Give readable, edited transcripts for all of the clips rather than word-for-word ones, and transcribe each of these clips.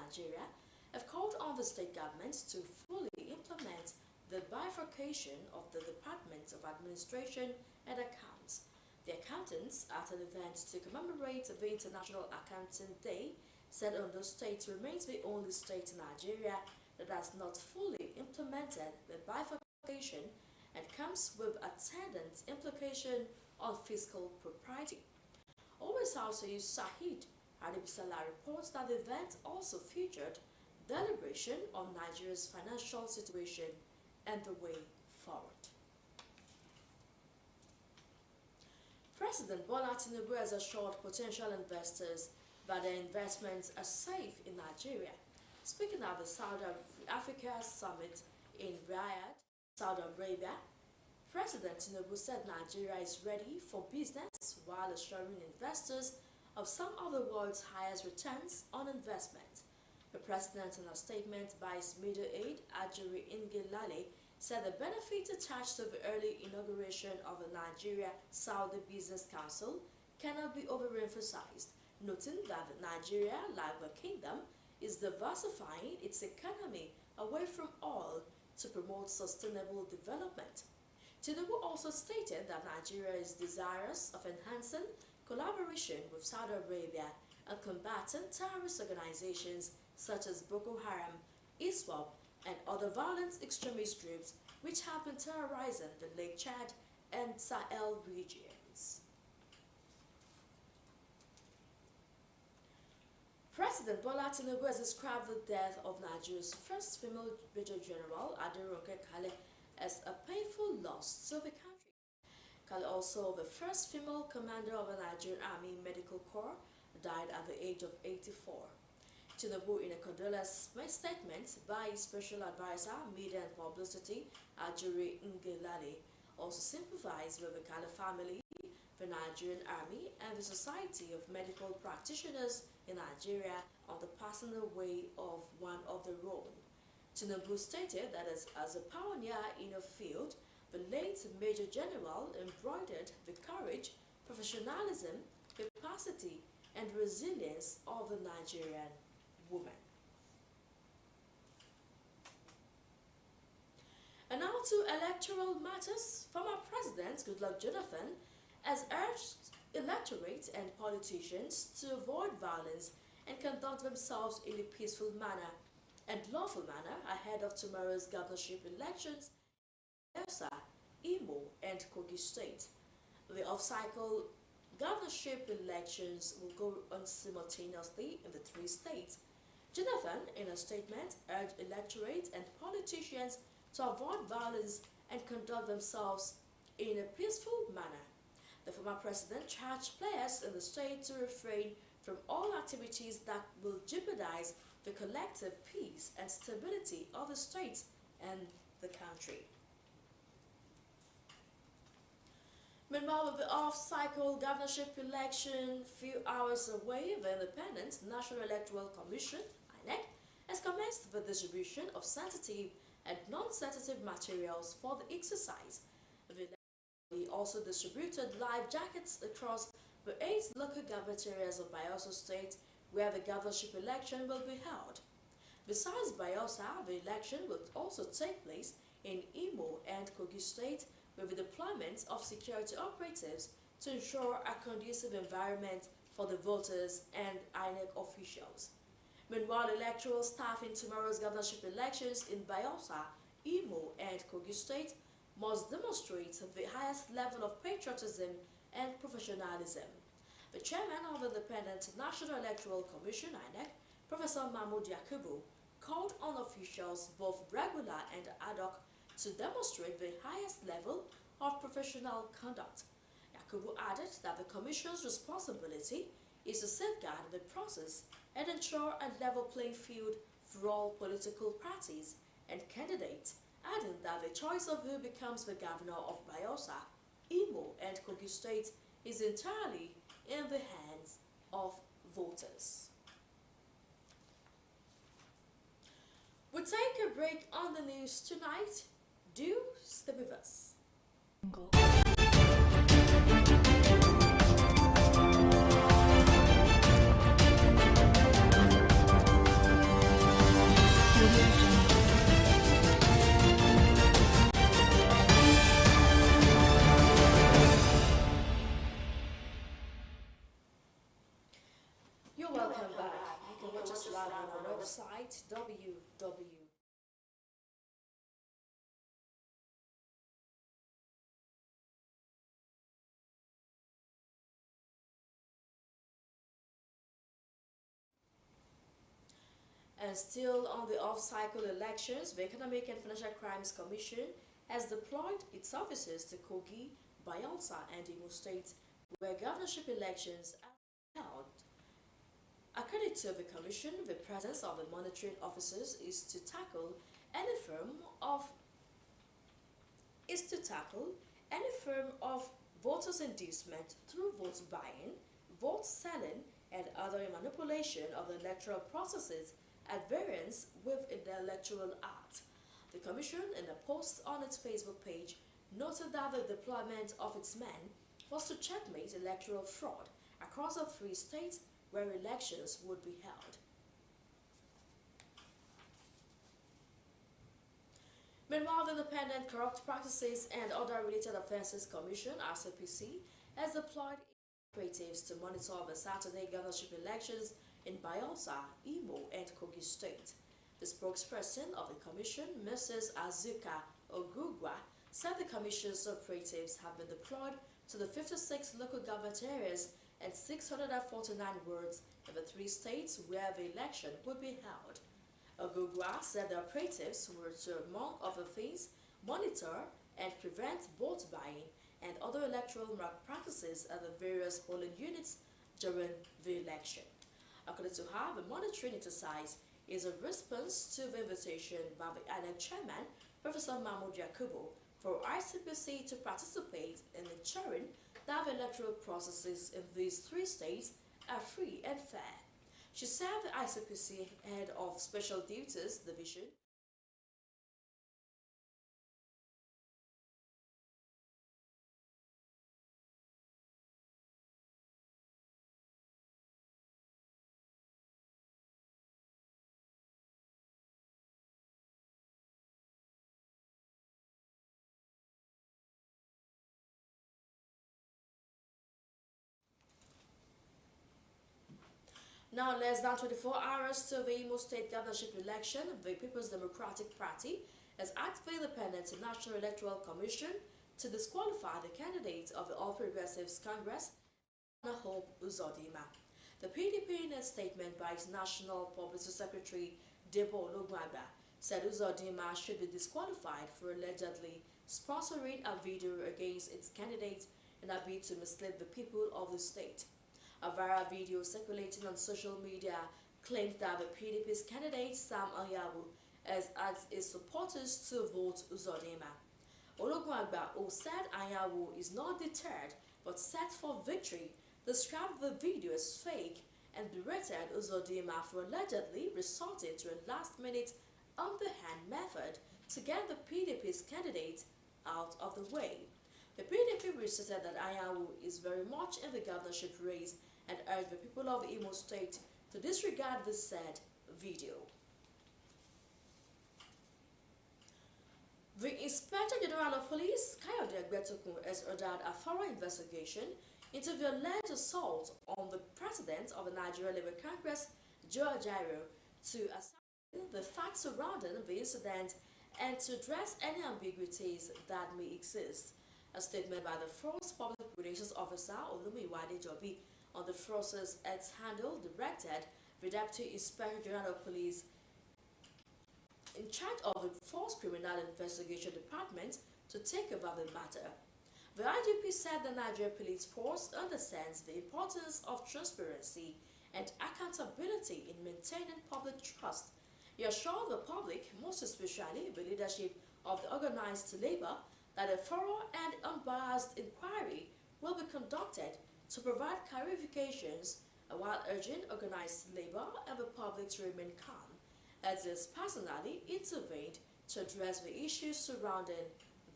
Nigeria have called on the state government to fully implement the bifurcation of the Department of Administration and Accounts. The accountants, at an event to commemorate the International Accounting Day, said Ondo State remains the only state in Nigeria that has not fully implemented the bifurcation and comes with attendant implication on fiscal propriety. Osrc Sahid Adibisala reports that the event also featured deliberation on Nigeria's financial situation and the way forward. President Bola Tinubu has assured potential investors that their investments are safe in Nigeria. Speaking at the South Africa Summit in Riyadh, Saudi Arabia, President Tinubu said Nigeria is ready for business while assuring investors of some of the world's highest returns on investment. The president, in a statement by his middle aide, Ajuri Ngelale, said the benefits attached to the early inauguration of the Nigeria-Saudi Business Council cannot be overemphasized, noting that Nigeria, like the kingdom, is diversifying its economy away from oil to promote sustainable development. Tinubu also stated that Nigeria is desirous of enhancing collaboration with Saudi Arabia and combating terrorist organizations such as Boko Haram, ISWAP, and other violent extremist groups which have been terrorizing the Lake Chad and Sahel regions. President Bola Tinubu has described the death of Nigeria's first female Major General Aderonke Kale as a painful loss to the country. Kale, also the first female commander of the Nigerian Army Medical Corps, died at the age of 84. Tinubu, in a condolence statement by his Special Advisor, Media and Publicity, Ajuri Ngelale, also sympathized with the Kale family, the Nigerian Army, and the Society of Medical Practitioners in Nigeria on the passing away of one of their own. Tinubu stated that as a pioneer in a field, the late Major General embroidered the courage, professionalism, capacity, and resilience of the Nigerian woman. And now to electoral matters. Former President Goodluck Jonathan has urged electorate and politicians to avoid violence and conduct themselves in a peaceful manner and lawful manner ahead of tomorrow's governorship elections in Osrc, Imo, and Kogi State. The off-cycle governorship elections will go on simultaneously in the three states. Jonathan, in a statement, urged electorate and politicians to avoid violence and conduct themselves in a peaceful manner. The former president charged players in the state to refrain from all activities that will jeopardize the collective peace and stability of the state and the country. Meanwhile, with the off-cycle governorship election few hours away, the Independent National Electoral Commission, INEC, has commenced the distribution of sensitive and non-sensitive materials for the exercise. We also distributed life jackets across the 8 local government areas of Bayelsa State where the governorship election will be held. Besides Bayelsa, the election will also take place in Imo and Kogi State with the deployment of security operatives to ensure a conducive environment for the voters and INEC officials. Meanwhile, electoral staff in tomorrow's governorship elections in Bayelsa, Imo, and Kogi State must demonstrate the highest level of patriotism and professionalism. The chairman of the Independent National Electoral Commission, INEC, Professor Mahmoud Yakubu, called on officials, both regular and ad hoc, to demonstrate the highest level of professional conduct. Yakubu added that the Commission's responsibility is to safeguard the process and ensure a level playing field for all political parties and candidates, adding that the choice of who becomes the governor of Bayelsa, Imo, and Kogi State is entirely in the hands of voters. We take a break on the news tonight. Do stay with us. live on our website www. And still on the off-cycle elections, the Economic and Financial Crimes Commission has deployed its officers to Kogi, Bayelsa, and Imo states, where governorship elections are held. According to the Commission, the presence of the monitoring officers any form of any form of voters' inducement through vote buying, vote selling, and other manipulation of the electoral processes at variance with the Electoral Act. The Commission, in a post on its Facebook page, noted that the deployment of its men was to checkmate electoral fraud across the 3 states where elections would be held. Meanwhile, the Independent Corrupt Practices and Other Related Offences Commission, RCPC, has deployed operatives to monitor the Saturday governorship elections in Bayelsa, Imo, and Kogi State. The spokesperson of the Commission, Mrs. Azuka Ogugwa, said the Commission's operatives have been deployed to the 56 local government areas and 649 wards in the 3 states where the election would be held. Ogugwa said the operatives were to, among other things, monitor and prevent vote buying and other electoral malpractices at the various polling units during the election. According to her, the monitoring exercise is a response to the invitation by the INEC chairman, Professor Mahmoud Yakubu, for ICPC to participate in ensuring that the electoral processes in these 3 states are free and fair. She said the ICPC head of Special Duties Division Now, less than 24 hours to the Imo State governorship election, the People's Democratic Party has asked the Independent National Electoral Commission to disqualify the candidate of the All Progressives Congress, Hope Uzodinma. The PDP, in a statement by its National Publicity Secretary, Debo Olugwagba, said Uzodinma should be disqualified for allegedly sponsoring a video against its candidate in a bid to mislead the people of the state. A viral video circulating on social media claimed that the PDP's candidate Sam Anyanwu has asked its supporters to vote Uzodinma. Olugwagba, who said Anyanwu is not deterred but set for victory, described the video as fake and berated Uzodinma for allegedly resorting to a last-minute, underhand method to get the PDP's candidate out of the way. The PDP reasserted that Anyanwu is very much in the governorship race and urged the people of Imo State to disregard the said video. The Inspector General of Police, Kayode Agbetokun, has ordered a thorough investigation into the alleged assault on the President of the Nigeria Labour Congress, Joe Ajaero, to ascertain the facts surrounding the incident and to address any ambiguities that may exist. A statement by the Force Public Relations Officer, Olumiwade Jobi, on the Force's ex-handle directed the Deputy Inspector General of Police in charge of the Force Criminal Investigation Department to take over the matter. The IGP said the Nigerian Police Force understands the importance of transparency and accountability in maintaining public trust. He assured the public, most especially the leadership of the organized labor, that a thorough and unbiased inquiry will be conducted to provide clarifications while urging organized labor and the public to remain calm, as is personally intervened to address the issues surrounding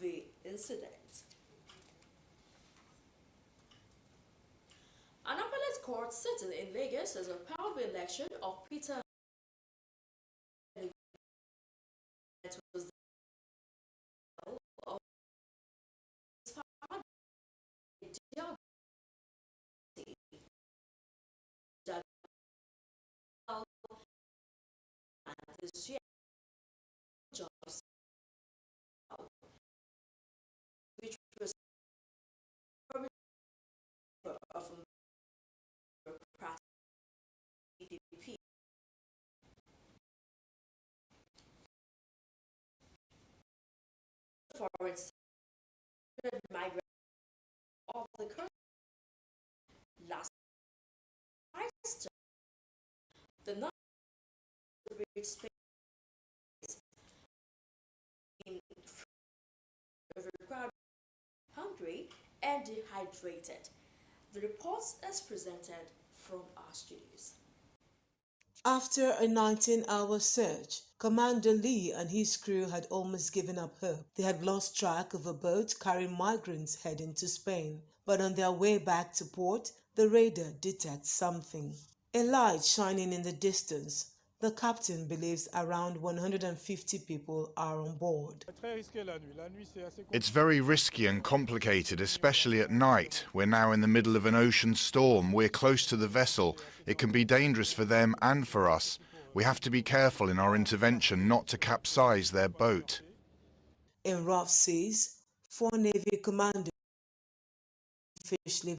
the incident. An appellate court sitting in Lagos has upheld the election of Peter this year, jobs, which was of bureaucratic GDP. Foreign migrants of the country last year, the number of rich space in overcrowded, hungry, and dehydrated. The reports is presented from our studios. After a 19-hour search, Commander Lee and his crew had almost given up hope. They had lost track of a boat carrying migrants heading to Spain. But on their way back to port, the raider detects something. A light shining in the distance. The captain believes around 150 people are on board. It's very risky and complicated, especially at night. We're now in the middle of an ocean storm. We're close to the vessel. It can be dangerous for them and for us. We have to be careful in our intervention not to capsize their boat. In rough seas, 4 Navy commanders fish live.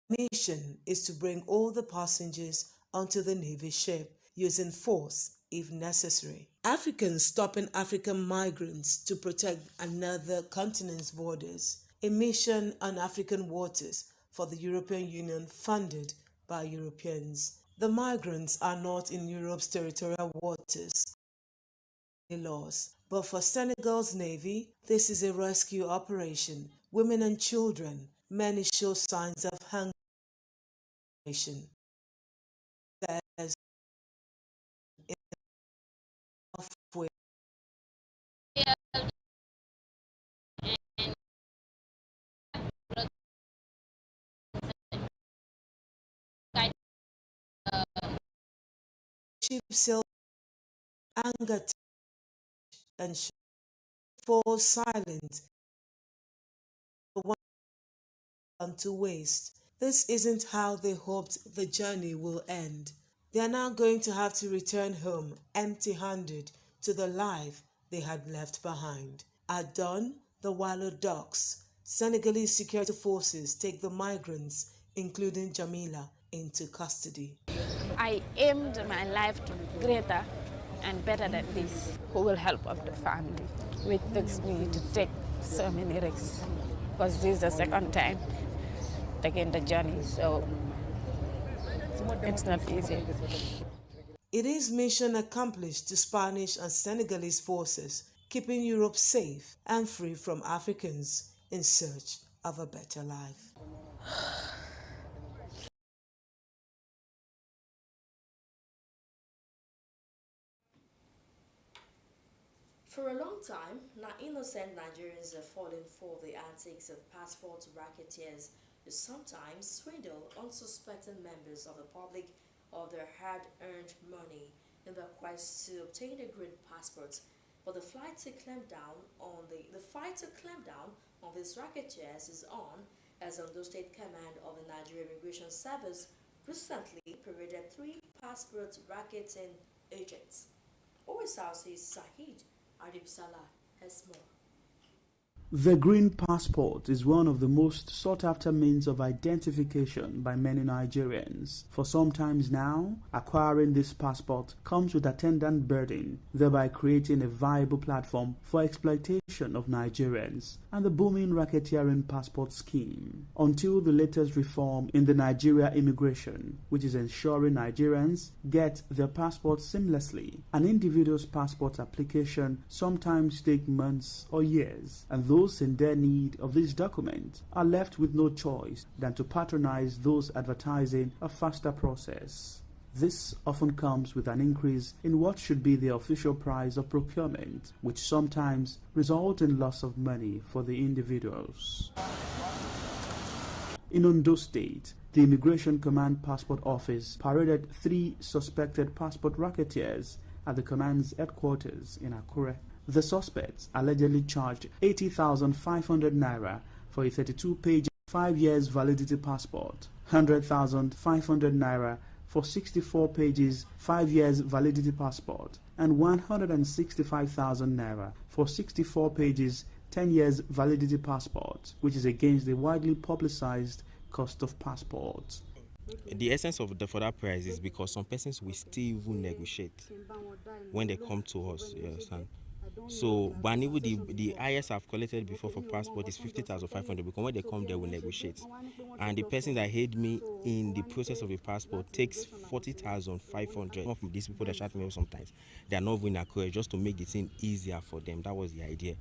The mission is to bring all the passengers onto the Navy ship, using force if necessary. Africans stopping African migrants to protect another continent's borders. A mission on African waters for the European Union funded by Europeans. The migrants are not in Europe's territorial waters. Laws. But for Senegal's Navy, this is a rescue operation. Women and children, many show signs of hunger. There's halfway ship sail anger and fall silent to waste. This isn't how they hoped the journey will end. They are now going to have to return home empty-handed to the life they had left behind. At dawn, the Wallo docks. Senegalese security forces take the migrants, including Jamila, into custody. I aimed my life to be greater and better than this. Who will help of the family, which takes me to take so many risks, because this is the second time taking the journey, so it's not easy. It is mission accomplished to Spanish and Senegalese forces, keeping Europe safe and free from Africans in search of a better life. For a long time, innocent Nigerians have fallen for the antics of passport racketeers who sometimes swindle unsuspecting members of the public of their hard-earned money in their quest to obtain a green passport. But the fight to clamp down on these racketeers is on, as Ondo State Command of the Nigerian Immigration Service recently paraded 3 passport racketing agents. Osrc's Sahid Adibsala has more. The green passport is one of the most sought-after means of identification by many Nigerians. For some time now, acquiring this passport comes with attendant burden, thereby creating a viable platform for exploitation of Nigerians and the booming racketeering passport scheme. Until the latest reform in the Nigeria immigration, which is ensuring Nigerians get their passports seamlessly, an individual's passport application sometimes takes months or years, and those in their need of this document are left with no choice than to patronize those advertising a faster process. This often comes with an increase in what should be the official price of procurement, which sometimes results in loss of money for the individuals. In Ondo State, the Immigration Command Passport Office paraded 3 suspected passport racketeers at the command's headquarters in Akure. The suspects allegedly charged 80,500 naira for a 32-page 5 years validity passport, 100,500 naira for 64 pages 5 years validity passport and 165,000 naira for 64 pages 10 years validity passport, which is against the widely publicized cost of passports. The essence of for that price is because some persons will still even negotiate when they come to us, you understand? So, but even the highest I've collected before for passport is 50,500 because when they come, they will negotiate. And the person that paid me in the process of the passport takes 40,500. Some of these people that chat me sometimes, they are not even accurate just to make the thing easier for them. That was the idea.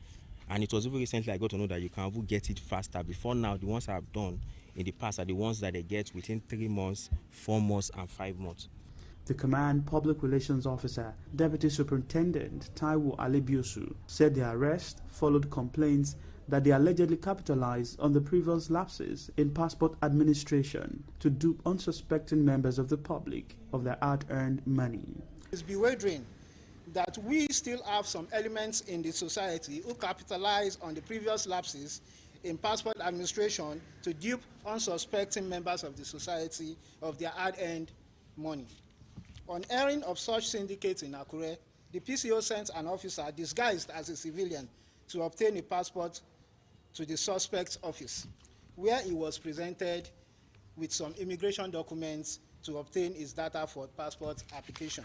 And it was even recently I got to know that you can even get it faster. Before now, the ones I've done in the past are the ones that they get within 3 months, 4 months, and 5 months. The Command Public Relations Officer, Deputy Superintendent Taiwo Alibiosu, said the arrest followed complaints that they allegedly capitalized on the previous lapses in passport administration to dupe unsuspecting members of the public of their hard-earned money. It's bewildering that we still have some elements in the society who capitalize on the previous lapses in passport administration to dupe unsuspecting members of the society of their hard-earned money. On hearing of such syndicates in Akure, the PCO sent an officer disguised as a civilian to obtain a passport to the suspect's office, where he was presented with some immigration documents to obtain his data for passport application.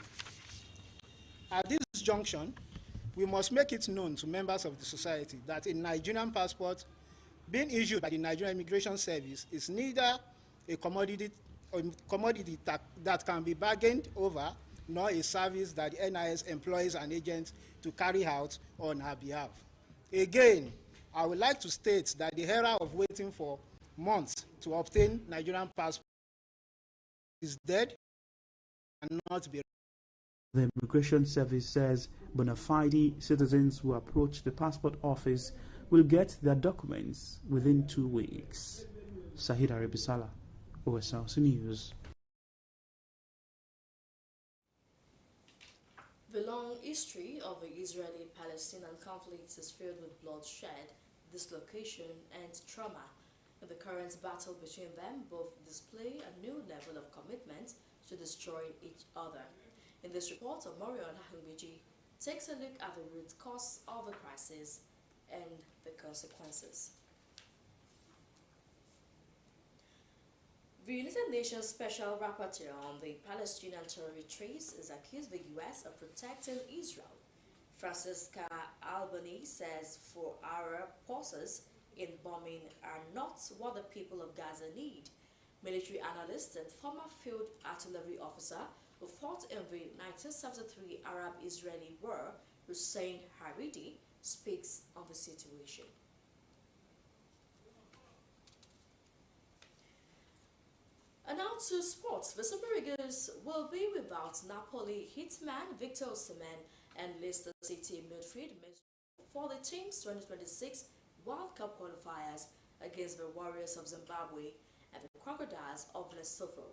At this junction, we must make it known to members of the society that a Nigerian passport being issued by the Nigerian Immigration Service is neither a commodity that can be bargained over, nor a service that the NIS employs an agent to carry out on her behalf. Again, I would like to state that the era of waiting for months to obtain Nigerian passport is dead and not be. The Immigration Service says bona fide citizens who approach the passport office will get their documents within 2 weeks. Sahid Arabisala, Osrc News. The long history of the Israeli-Palestinian conflict is filled with bloodshed, dislocation, and trauma. In the current battle between them, both display a new level of commitment to destroying each other. In this report, Omorion Ahunbiji takes a look at the root cause of the crisis and the consequences. The United Nations Special Rapporteur on the Palestinian territories has accused the U.S. of protecting Israel. Francisca Albanese says for our pauses in bombing are not what the people of Gaza need. Military analyst and former field artillery officer who fought in the 1973 Arab-Israeli War, Hussein Haridi, speaks on the situation. And now to sports. The Super Eagles will be without Napoli hitman Victor Osimhen and Leicester City midfield for the team's 2026 World Cup qualifiers against the Warriors of Zimbabwe and the Crocodiles of Lesotho.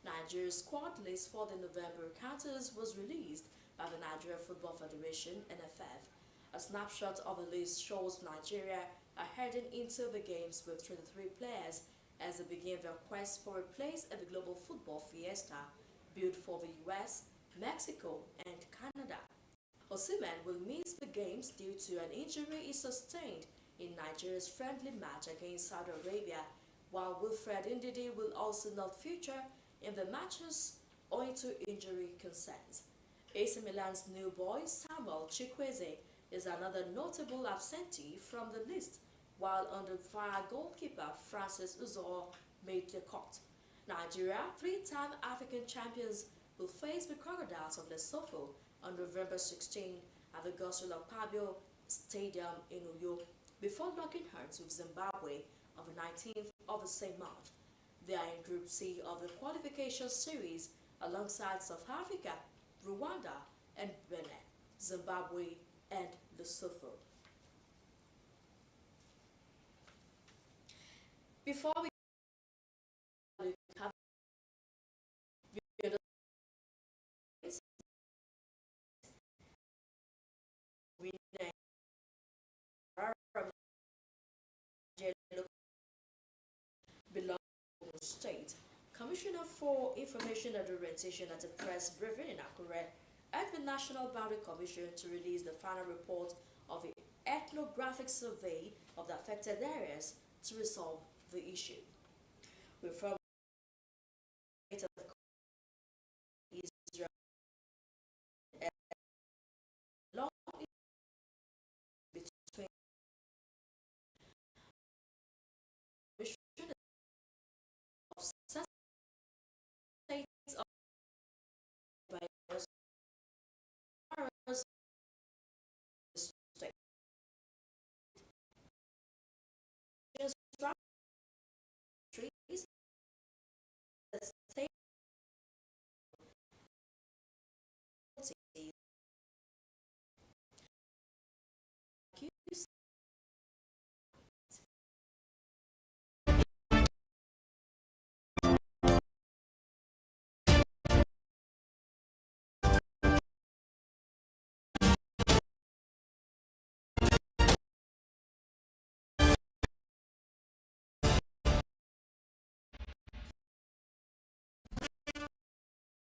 Nigeria's squad list for the November encounters was released by the Nigeria Football Federation (NFF). A snapshot of the list shows Nigeria are heading into the games with 23 players as they begin their quest for a place at the global football fiesta built for the US, Mexico, and Canada. Osimhen will miss the games due to an injury he sustained in Nigeria's friendly match against Saudi Arabia, while Wilfred Ndidi will also not feature in the matches owing to injury concerns. AC Milan's new boy Samuel Chukwueze is another notable absentee from the list, while under-fire goalkeeper Francis Uzoho made the cut. Nigeria, three-time African champions, will face the Crocodiles of Lesotho on November 16 at the Gospel Pabio Stadium in Uyo, before locking hands with Zimbabwe on the 19th of the same month. They are in Group C of the qualification series alongside South Africa, Rwanda, and Benin, Zimbabwe, and Lesotho. Before we have belong to the state, Commissioner for Information and Orientation at a press briefing in Akure, urged the National Boundary Commission to release the final report of the ethnographic survey of the affected areas to resolve the issue. We're from